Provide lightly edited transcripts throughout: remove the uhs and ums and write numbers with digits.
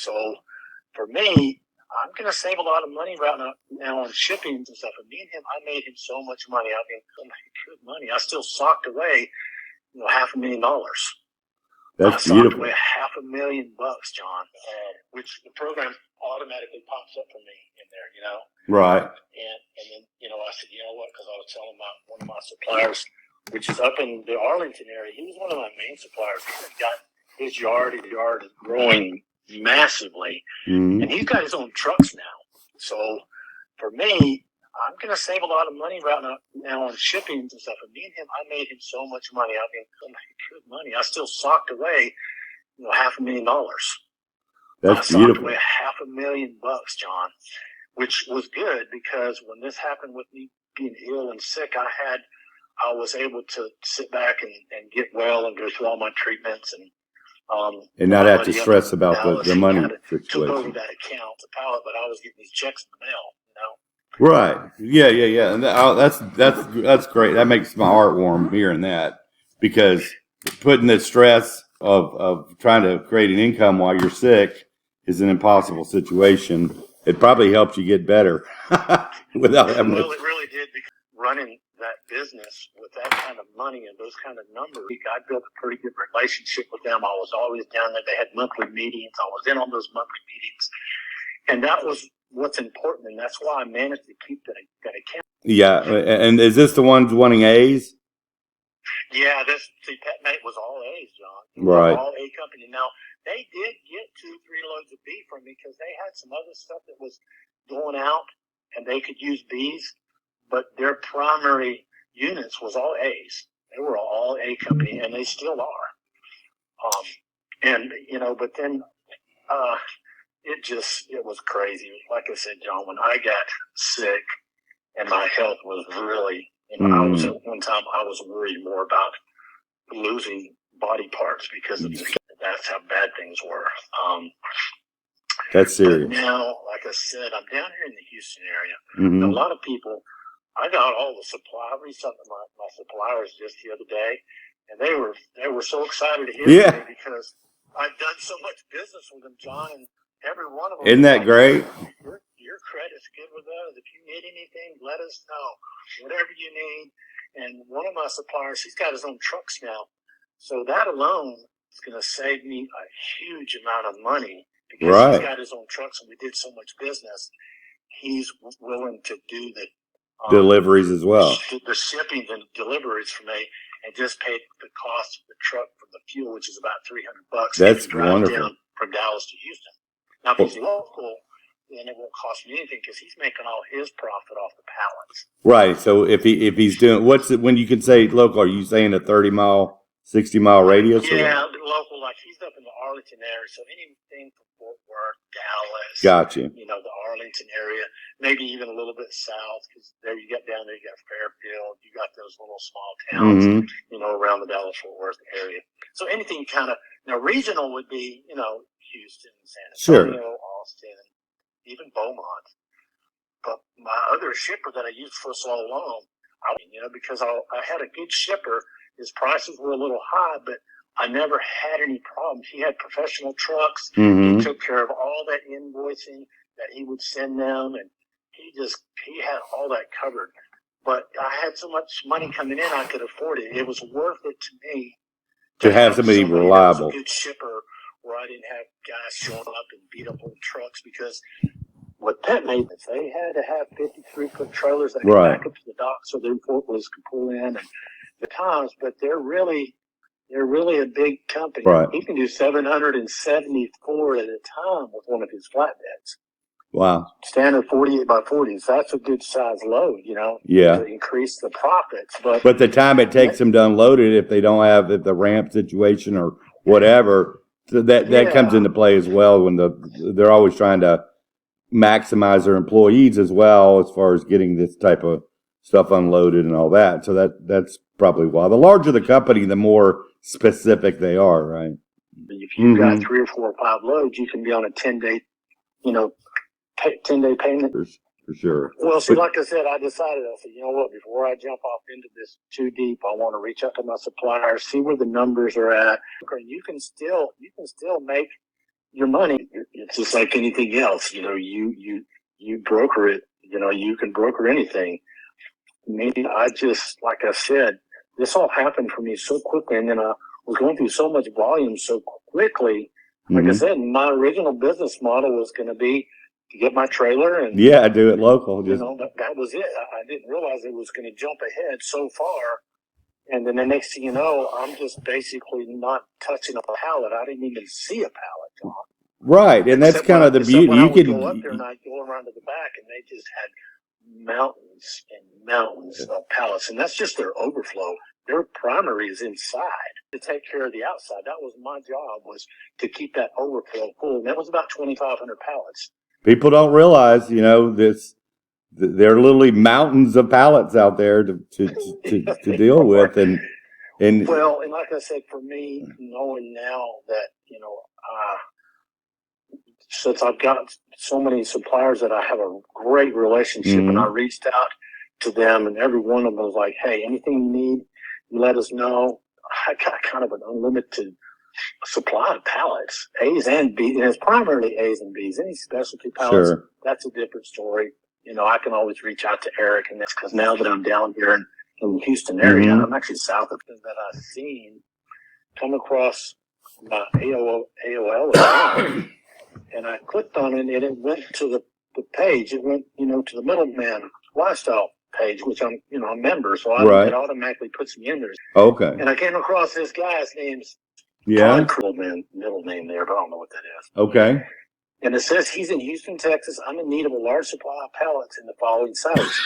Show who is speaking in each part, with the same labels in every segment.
Speaker 1: So for me, I'm going to save a lot of money right now on shipping and stuff. And me and him, I made him so much money. I mean, so much good money. I still socked away, $500,000.
Speaker 2: That's
Speaker 1: I
Speaker 2: beautiful.
Speaker 1: socked away $500,000, John, which the program automatically pops up for me in there,
Speaker 2: Right.
Speaker 1: And then, I said, you know what, because I was telling one of my suppliers, which is up in the Arlington area, he was one of my main suppliers. He's got his yard is growing massively,
Speaker 2: Mm-hmm.
Speaker 1: and he's got his own trucks now. So for me, I'm going to save a lot of money right now on shipping and stuff. And me and him, I made him so much money. I mean, so much good money. I still socked away, $500,000.
Speaker 2: That's
Speaker 1: I
Speaker 2: beautiful.
Speaker 1: socked away $500,000, John, which was good because when this happened with me being ill and sick, I was able to sit back and get well and go through all my treatments and
Speaker 2: not have to stress about the money
Speaker 1: took
Speaker 2: situation.
Speaker 1: over that account, the Pallet, but I was getting these checks in the mail,
Speaker 2: Right. Yeah. And that's great. That makes my heart warm hearing that, because putting the stress of trying to create an income while you're sick is an impossible situation. It probably helped you get better without having
Speaker 1: Well, it really did, because running that business with that kind of money and those kind of numbers, I built a pretty good relationship with them. I was always down there. They had monthly meetings. I was in on those monthly meetings. And that was what's important. And that's why I managed to keep that account.
Speaker 2: Yeah. And is this the ones wanting A's?
Speaker 1: Yeah, PetMate was all A's, John.
Speaker 2: Right.
Speaker 1: All A company. Now, they did get 2-3 loads of beef from me because they had some other stuff that was going out and they could use B's, but their primary units was all A's. They were all A company, and they still are. But then it was crazy. Like I said, John, when I got sick and my health was really, I was at one time I was worried more about losing body parts because of that's how bad things were.
Speaker 2: That's serious.
Speaker 1: But now, like I said, I'm down here in the Houston area.
Speaker 2: Mm-hmm.
Speaker 1: A lot of people, I got all the supply. I reached out to my suppliers just the other day, and they were so excited to hear from me because I've done so much business with them, John, and every one of them.
Speaker 2: Isn't that great?
Speaker 1: Your credit's good with us. If you need anything, let us know. Whatever you need. And one of my suppliers, he's got his own trucks now. So that alone is going to save me a huge amount of money because he's got his own trucks and we did so much business. He's willing to do the
Speaker 2: deliveries as well.
Speaker 1: The shipping and deliveries for me, and just paid the cost of the truck for the fuel, which is about $300.
Speaker 2: That's
Speaker 1: wonderful.
Speaker 2: Down
Speaker 1: from Dallas to Houston. Now, if he's local, then it won't cost me anything because he's making all his profit off the pallets.
Speaker 2: Right. So if he's doing when you can say local, are you saying a 30-mile, 60-mile radius?
Speaker 1: Yeah, local. Like he's up in the Arlington area, so anything from Fort Worth, Dallas.
Speaker 2: Gotcha.
Speaker 1: The Arlington area, maybe even a little bit south, because there you got down there, you got Fairfield, you got those little small towns, around the Dallas Fort Worth area. So anything kind of regional would be, Houston, San Antonio, Austin, even Beaumont. But my other shipper that I used for so long, because I had a good shipper, his prices were a little high, but I never had any problems. He had professional trucks.
Speaker 2: Mm-hmm.
Speaker 1: He took care of all that invoicing that he would send them, and he had all that covered. But I had so much money coming in, I could afford it. It was worth it to me
Speaker 2: to have somebody reliable.
Speaker 1: That was a good shipper, where I didn't have guys showing up and beat up old trucks, because with PetMate, they had to have 53-foot trailers that could back up to the dock so their forklifts could pull in and the times, but they're really a big company.
Speaker 2: Right.
Speaker 1: He can do 774 at a time with one of his flatbeds.
Speaker 2: Wow.
Speaker 1: Standard 48 by 40s. That's a good size load,
Speaker 2: Yeah.
Speaker 1: to increase the profits.
Speaker 2: But the time it takes them to unload it, if they don't have the ramp situation or whatever, that comes into play as well when they're always trying to maximize their employees as well as far as getting this type of stuff unloaded and all that. So that's probably why. The larger the company, the more specific they are, right?
Speaker 1: If you've got 3 or 4 or 5 loads, you can be on a 10-day, 10-day payment.
Speaker 2: For sure.
Speaker 1: Well, see, like I said, I decided, you know what, before I jump off into this too deep, I want to reach out to my suppliers, see where the numbers are at. You can still make your money. it's just like anything else. You broker it. You can broker anything. Maybe like I said, this all happened for me so quickly, and then I was going through so much volume so quickly. Like I said, my original business model was going to be to get my trailer and
Speaker 2: do it local.
Speaker 1: That was it. I didn't realize it was going to jump ahead so far. And then the next thing you know, I'm just basically not touching a pallet. I didn't even see a pallet, John.
Speaker 2: Right, and that's kind of the beauty.
Speaker 1: You could go up there and I'd go around to the back, and they just had mountains and mountains of pallets, and that's just their overflow. Their primary is inside to take care of the outside. That was my job, was to keep that overflow full, and that was about 2,500 pallets. People
Speaker 2: don't realize, this. There are literally mountains of pallets out there to deal with, and
Speaker 1: well, and like I said, for me, knowing now that since I've got so many suppliers that I have a great relationship, and I reached out to them, and every one of them was like, "Hey, anything you need, you let us know." I got kind of an unlimited supply of pallets, A's and B's, and it's primarily A's and B's. Any specialty pallets, that's a different story. I can always reach out to Eric, and that's because now that I'm down here in the Houston area, I'm actually south of him, that I've seen come across my AOL account, and I clicked on it, and it went to the page. It went, to the middleman lifestyle page, which I'm a member, so it automatically puts me in there.
Speaker 2: Okay.
Speaker 1: And I came across this guy's name's middle name there, but I don't know what that is.
Speaker 2: Okay.
Speaker 1: And it says he's in Houston, Texas. I'm in need of a large supply of pallets in the following sizes.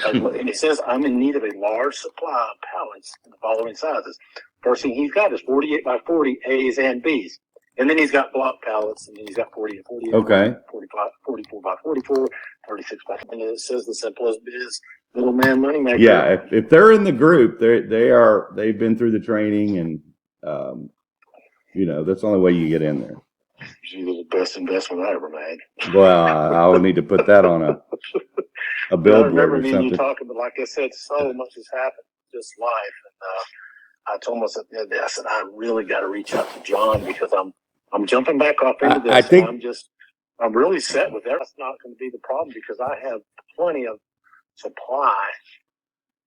Speaker 1: And it says I'm in need of a large supply of pallets in the following sizes. First thing he's got is 48 by 40 A's and B's. And then he's got block pallets, and then he's got 40 and 48, 45, 44 by 44, 36 by 40. And it says the Simplest Biz middleman moneymaker.
Speaker 2: Yeah, if they're in the group, they've been through the training, and that's the only way you get in there.
Speaker 1: She was the best investment I ever made.
Speaker 2: Well, I'll need to put that on a billboard or something.
Speaker 1: I remember me and you talking, but like I said, so much has happened, just life. And I told myself the other day, I said, I really got to reach out to John, because I'm jumping back off into this.
Speaker 2: I think
Speaker 1: I'm really set with that. That's not going to be the problem, because I have plenty of supply.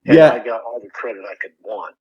Speaker 1: And I got all the credit I could want,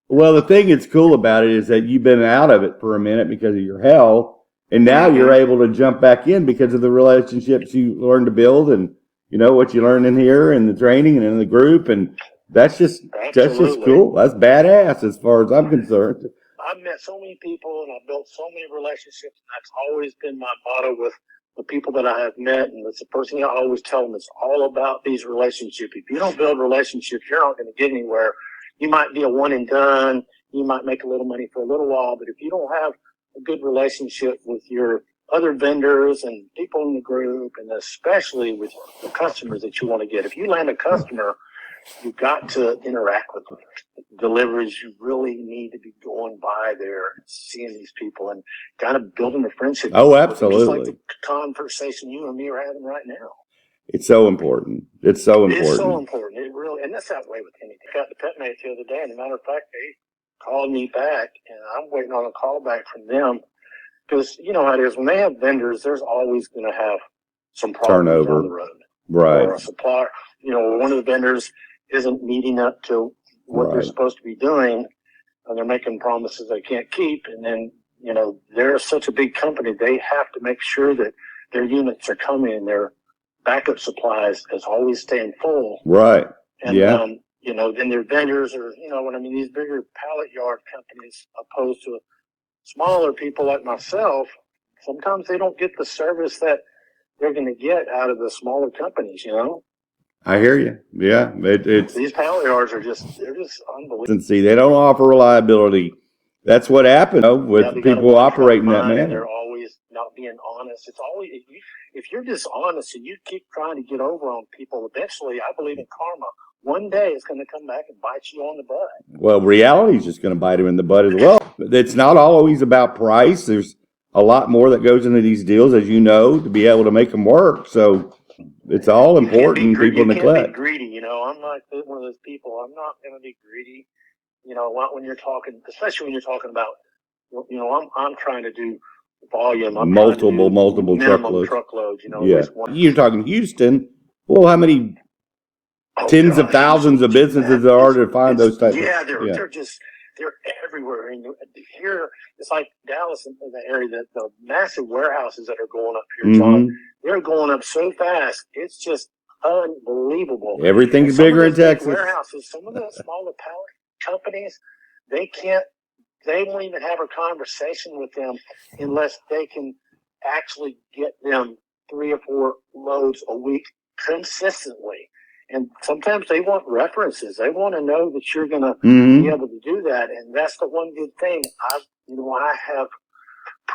Speaker 2: Well, the thing that's cool about it is that you've been out of it for a minute because of your health, and now you're able to jump back in because of the relationships you learned to build, and what you learned in here and the training and in the group, and that's just cool. That's badass as far as I'm concerned.
Speaker 1: I've met so many people, and I've built so many relationships, and that's always been my motto with the people that I have met, and it's the first thing I always tell them. It's all about these relationships. If you don't build relationships, you're not going to get anywhere. You might be a one and done. You might make a little money for a little while, but if you don't have a good relationship with your other vendors and people in the group, and especially with the customers that you want to get, if you land a customer, you've got to interact with them. Deliveries, you really need to be going by there, seeing these people, and kind of building a friendship.
Speaker 2: Oh, absolutely.
Speaker 1: Just like the conversation you and me are having right now.
Speaker 2: It's so important. It's so important.
Speaker 1: It really, and that's that way with anything. I got the pet mate the other day, and as a matter of fact, they called me back, and I'm waiting on a call back from them, because you know how it is. When they have vendors, there's always going to have some problems down the road.
Speaker 2: Right.
Speaker 1: Or a supplier, one of the vendors isn't meeting up to what they're supposed to be doing, and they're making promises they can't keep. And then, they're such a big company, they have to make sure that their units are coming, their backup supplies is always staying full.
Speaker 2: Right.
Speaker 1: And, then their vendors are, these bigger pallet yard companies, opposed to smaller people like myself, sometimes they don't get the service that they're going to get out of the smaller companies,
Speaker 2: I hear you. Yeah.
Speaker 1: These pallet yards they're just unbelievable.
Speaker 2: See, they don't offer reliability. That's what happened with people operating that manner.
Speaker 1: They're always not being honest. It's always, if you're dishonest and you keep trying to get over on people, eventually, I believe in karma. One day it's going to come back and bite you on the butt.
Speaker 2: Well, reality is just going to bite him in the butt as well. It's not always about price. There's a lot more that goes into these deals, as you know, to be able to make them work. So it's all important. People neglect.
Speaker 1: You can't be greedy. I'm not one of those people. I'm not going to be greedy. When you're talking, especially when you're talking about, I'm trying to do volume. I'm
Speaker 2: multiple
Speaker 1: minimum
Speaker 2: truckloads.
Speaker 1: You know,
Speaker 2: Yeah,
Speaker 1: at least one.
Speaker 2: you're talking Houston. Well, how many tens of thousands of businesses there are to find those types?
Speaker 1: Yeah, they're everywhere. And here, it's like Dallas in the area, that the massive warehouses that are going up here, John, they're going up so fast. It's just unbelievable.
Speaker 2: Everything's bigger in Texas.
Speaker 1: Warehouses, some of the smaller pallet companies, they won't even have a conversation with them unless they can actually get them 3 or 4 loads a week consistently. And sometimes they want references. They want to know that you're going to be able to do that. And that's the one good thing. I have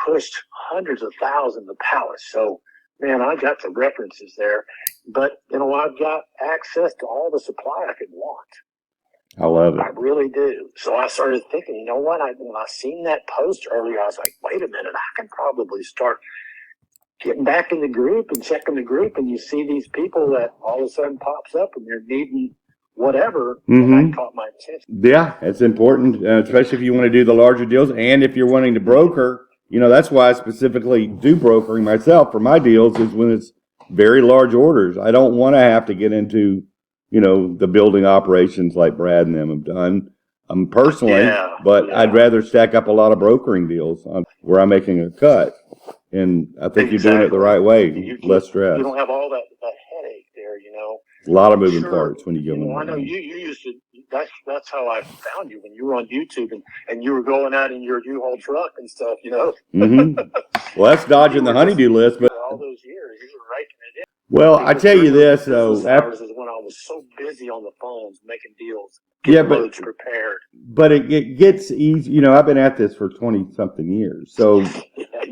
Speaker 1: pushed hundreds of thousands of pallets. So, man, I got the references there. But, I've got access to all the supply I could want.
Speaker 2: I love it.
Speaker 1: I really do. So I started thinking, you know what? When I seen that post earlier, I was like, wait a minute, I can probably start getting back in the group and checking the group, and you see these people that all of a sudden pops up and they're needing whatever, and that caught my attention.
Speaker 2: Yeah, it's important, especially if you want to do the larger deals, and if you're wanting to broker. That's why I specifically do brokering myself for my deals, is when it's very large orders. I don't want to have to get into, the building operations like Brad and them have done personally, but I'd rather stack up a lot of brokering deals where I'm making a cut. And I think you're doing it the right way, less stress.
Speaker 1: You don't have all that headache there,
Speaker 2: A lot of moving parts when you go in.
Speaker 1: I know you used to. That's how I found you when you were on YouTube and you were going out in your U-Haul truck and stuff,
Speaker 2: Well, that's dodging the honeydew list, but
Speaker 1: all those years you were raking it in.
Speaker 2: Well, I tell you this, though.
Speaker 1: Hours is when I was so busy on the phones making deals. Loads prepared.
Speaker 2: But it gets easy. I've been at this for 20-something years, so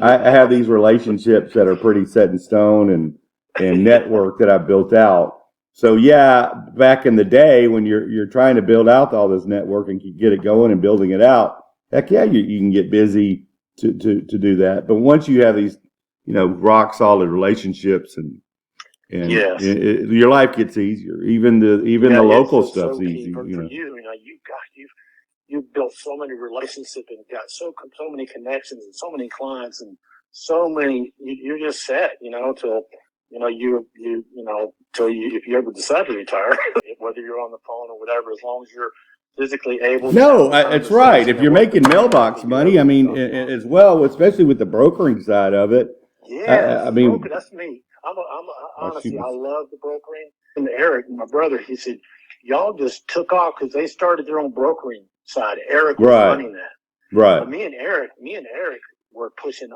Speaker 2: I have these relationships that are pretty set in stone and network that I've built out. So yeah, back in the day when you're trying to build out all this network and get it going and building it out, heck yeah, you can get busy to do that. But once you have these, rock solid relationships and your life gets easier. Even the local stuff's easy.
Speaker 1: For you, you've built so many relationships and got so many connections and so many clients and so many. You're just set, till if you ever decide to retire, whether you're on the phone or whatever, as long as you're physically able.
Speaker 2: No, it's right. If you're making mailbox money, as well, especially with the brokering side of it.
Speaker 1: Yeah, that's me. Honestly, I love the brokering. And Eric, my brother, he said, y'all just took off because they started their own brokering side. Eric was running that.
Speaker 2: Right.
Speaker 1: But me and Eric were pushing.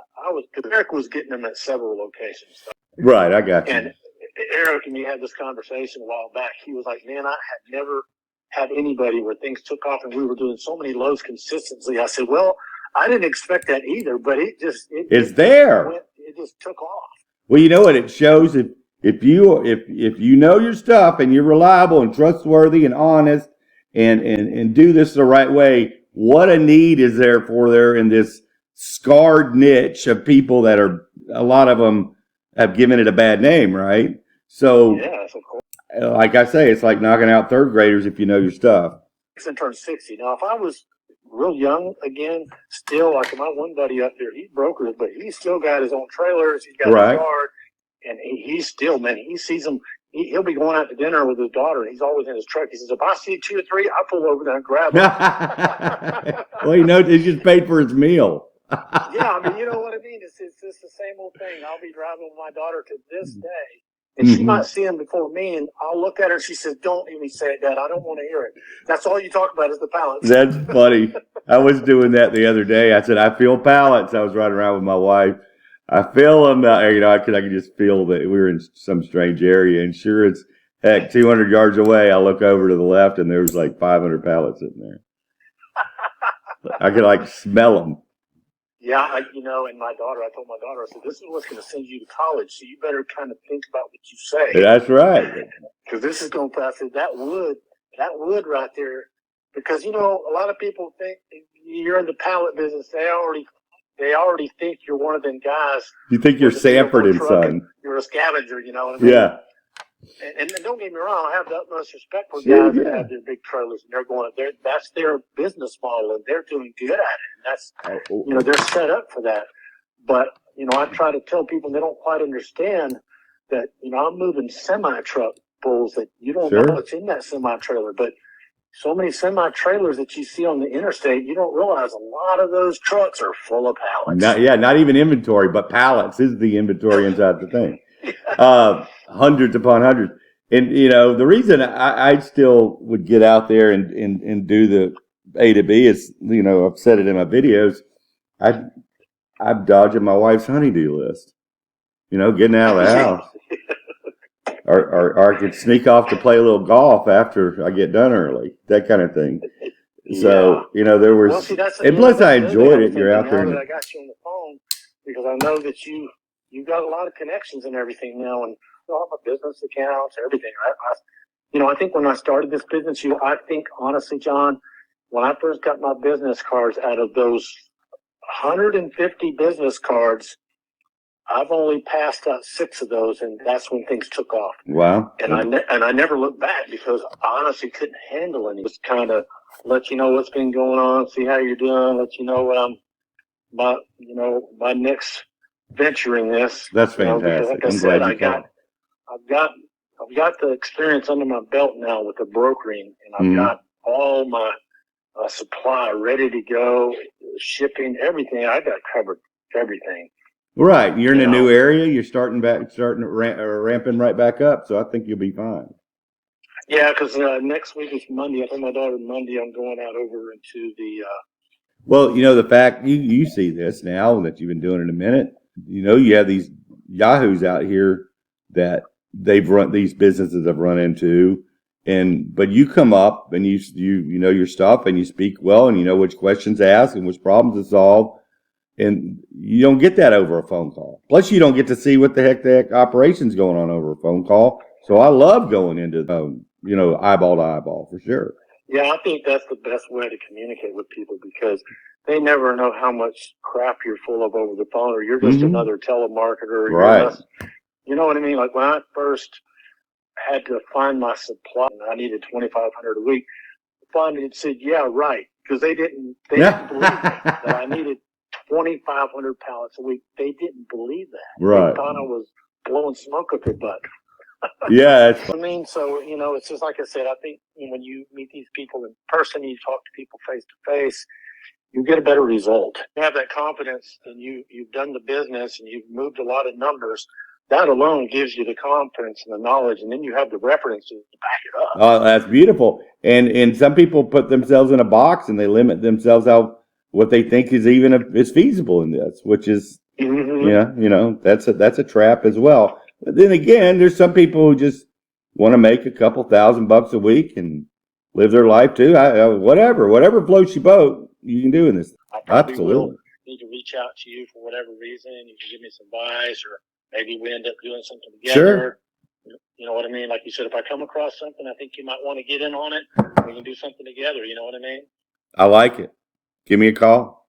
Speaker 1: Eric was getting them at several locations.
Speaker 2: Right, I got you.
Speaker 1: And Eric and me had this conversation a while back. He was like, man, I had never had anybody where things took off and we were doing so many loads consistently. I said, well, I didn't expect that either, but it's there. It just took off.
Speaker 2: Well, you know what it shows? If you know your stuff and you're reliable and trustworthy and honest and do this the right way, what a need is there in this scarred niche of people that are, a lot of them have given it a bad name, right? So,
Speaker 1: yes, of course.
Speaker 2: Like I say, it's like knocking out third graders if you know your stuff.
Speaker 1: And turned 60. Now, if I was real young again, still, like my one buddy up there, he brokered, but he's still got his own trailers. He's got his yard, and he's still, man, he sees them. He'll be going out to dinner with his daughter, and he's always in his truck. He says, if I see 2 or 3, I pull over there and grab them.
Speaker 2: Well, he just paid for his meal.
Speaker 1: Yeah, you know what I mean? It's the same old thing. I'll be driving with my daughter to this day, and she might see him before me, and I'll look at her, and she says, don't even say it, Dad. I don't want to hear it. That's all you talk about is the pallets.
Speaker 2: That's funny. I was doing that the other day. I said, I feel pallets. I was riding around with my wife. I feel them, I could just feel that we were in some strange area, and sure as heck, 200 yards away, I look over to the left, and there was like 500 pallets sitting there. I could smell them.
Speaker 1: Yeah, and my daughter, I told my daughter, I said, this is what's going to send you to college, so you better kind of think about what you say.
Speaker 2: That's right.
Speaker 1: Because this is going to pass. That wood right there, because, a lot of people think you're in the pallet business. They already think you're one of them guys.
Speaker 2: You think you're Sanford and Son.
Speaker 1: You're a scavenger, you know what I mean?
Speaker 2: Yeah.
Speaker 1: And don't get me wrong, I have the utmost respect for guys that have their big trailers and they're going, that's their business model and they're doing good at it. And that's, they're set up for that. But, I try to tell people they don't quite understand that, I'm moving semi-truck fulls that you don't know what's in that semi-trailer. But so many semi-trailers that you see on the interstate, you don't realize a lot of those trucks are full of pallets.
Speaker 2: Not even inventory, but pallets is the inventory inside the thing. Hundreds upon hundreds. And, the reason I still would get out there and do the A to B is, I've said it in my videos, I'm dodging my wife's honey-do list. Getting out of the house. Or I could sneak off to play a little golf after I get done early, that kind of thing. So, there was, and plus I enjoyed it. You're out there.
Speaker 1: Now that I got you on the phone, because I know that you've got a lot of connections and everything now, and all my business accounts, everything. I think when I started this business, I think honestly, John, when I first got my business cards, out of those 150 business cards, I've only passed out 6 of those, and that's when things took off.
Speaker 2: Wow!
Speaker 1: And I never looked back because I honestly couldn't handle it. Just kind of let you know what's been going on, see how you're doing, let you know what my next venture in this.
Speaker 2: That's fantastic.
Speaker 1: Because like I said, I've got the experience under my belt now with the brokering, and I've got all my supply ready to go, shipping, everything. I got covered everything.
Speaker 2: Right, you're in a new area. You're starting ramping right back up. So I think you'll be fine.
Speaker 1: Yeah, because next week is Monday. I think my daughter Monday. I'm going out over into the.
Speaker 2: Well, the fact you see this now that you've been doing it a minute. You have these yahoos out here that these businesses have run into, but you come up and you know your stuff and you speak well and you know which questions to ask and which problems to solve. And you don't get that over a phone call. Plus, you don't get to see what the heck operation's going on over a phone call. So I love going into, eyeball to eyeball for sure.
Speaker 1: Yeah, I think that's the best way to communicate with people because they never know how much crap you're full of over the phone, or you're just another telemarketer.
Speaker 2: Right.
Speaker 1: You know what I mean? Like when I first had to find my supply, and I needed $2,500 a week. Finally, it said, "Yeah, right," because they didn't believe that I needed 2,500 pallets a week. They didn't believe that.
Speaker 2: Right.
Speaker 1: They thought I was blowing smoke up their butt.
Speaker 2: Yeah.
Speaker 1: So, it's just like I said, I think when you meet these people in person, you talk to people face to face, you get a better result. You have that confidence and you've done the business and you've moved a lot of numbers. That alone gives you the confidence and the knowledge, and then you have the references to back it up.
Speaker 2: Oh, that's beautiful. And some people put themselves in a box and they limit themselves out what they think is feasible in this, which is, that's a trap as well. But then again, there's some people who just want to make a couple $1,000 a week and live their life too. Whatever floats your boat, you can do in this. Absolutely.
Speaker 1: Need to reach out to you for whatever reason. You can give me some advice, or maybe we end up doing something together. Sure. You know what I mean? Like you said, if I come across something, I think you might want to get in on it. We can do something together. You know what I mean?
Speaker 2: I like it. Give me a call.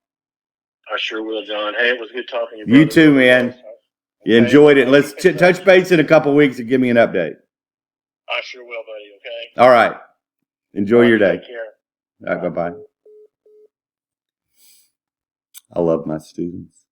Speaker 1: I sure will, John. Hey, it was good talking to
Speaker 2: you. You too, man. You enjoyed it. Let's touch base in a couple of weeks and give me an update.
Speaker 1: I sure will, buddy. Okay.
Speaker 2: All right. Enjoy your day.
Speaker 1: Take care.
Speaker 2: All right. Bye-bye. I love my students.